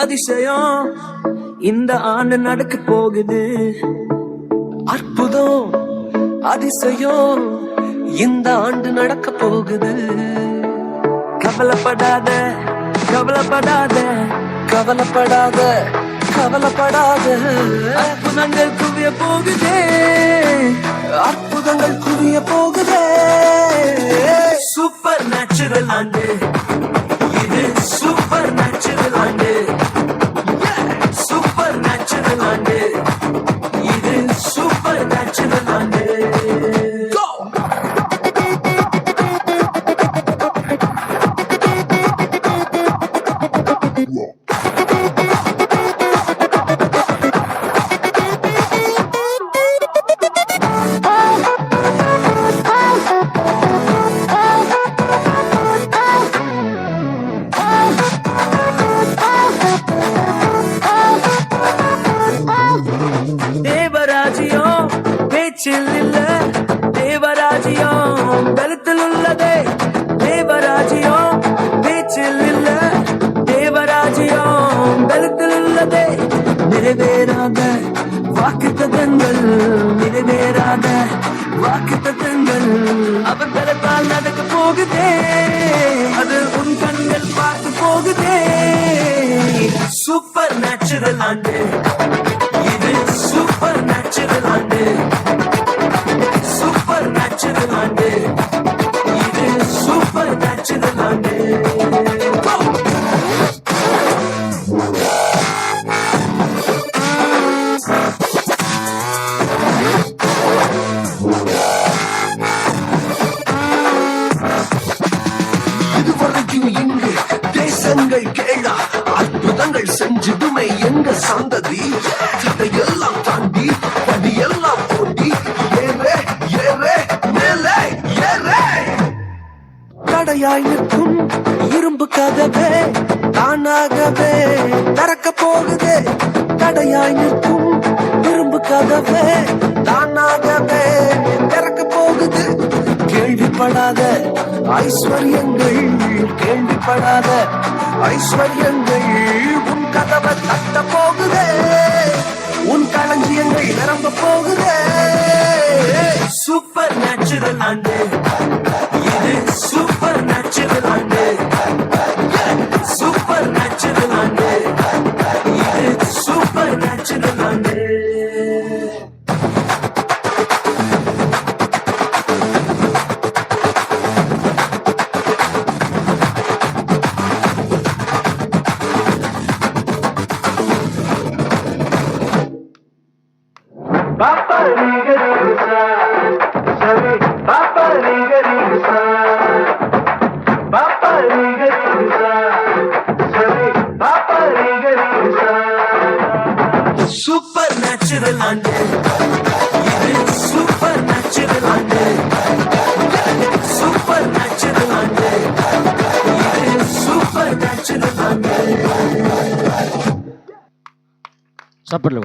அதிசயம் இந்த ஆண்டு நடக்க போகுது. அற்புதம் அதிசயம் இந்த ஆண்டு நடக்க போகுது. கவலைப்படாத கவலைப்படாத கவலைப்படாத கவலைப்படாத. அற்புதங்கள் குவிய போகுதே, அற்புதங்கள் குவிய போகுதே. சூப்பர் நேச்சுரல் ஆண்டு இது, சூப்பர் நேச்சுரல் ஆண்டு, சூப்பர் நேச்சுரல் ஆண்டு இது, சூப்பர் நேச்சுரல் ஆண்டு. தேவராஜ்யம் பேச்சில் இல்ல, தேவராஜ்யம் பலத்தில் உள்ளதே. தேவராஜ்யம் பேச்சில் இல்ல, தேவராஜ்யம் பலத்தில் உள்ளதே. நிறைவேறாத வாக்குத்தத்தங்கள், நிறைவேறாத வாக்குத்தத்தங்கள் அவர் பலத்தால் நடக்க போகுதே. அது உன் கண்கள் பார்த்து போகுதே. சூப்பர் நேச்சுரல் ஆண்டு இது, சூப்பர் நேச்சுரல் ஆண்டு, சூப்பர் நேச்சுரல் ஆண்டு இது, சூப்பர் நேச்சுரல் ஆண்டு. இதுவரைக்கும் இங்கு தேசங்கள் கேளா, அற்புதங்கள் செஞ்சிடுமே எங்க சந்ததி. தடையெல்லாம் தாண்டி படியெல்லாம் போட்டி ஏறே ஏறே மேலே ஏறே. தடையாய் நிற்கும் இரும்பு கதவே தானாகவே திறக்க போகுதே. தடையாய் நிற்கும் இரும்பு கதவே தானாகவே திறக்க போகுது. கேள்விப்படாத ஐஸ்வர்யங்கள், கேள்விப்படாத ஐஸ்வர்யங்கள் உன் கதவை தட்ட போகுதே. உன் களஞ்சியங்கள் நிரம்ப போகுதே. சூப்பர் நேச்சுரல் ஆண்டு இது, சூப்பர் நேச்சுரல் ஆண்டு, சூப்பர் நேச்சுரல் ஆண்டு இது, சூப்பர் நேச்சுரல் ஆண்டு. Papa Liga Risa, Sabi Papa Liga Risa, Papa Liga Risa, Sabi Papa Liga Risa. Super natural ande, இது super natural ande, super natural ande, இது super natural ande. சாப்பிடல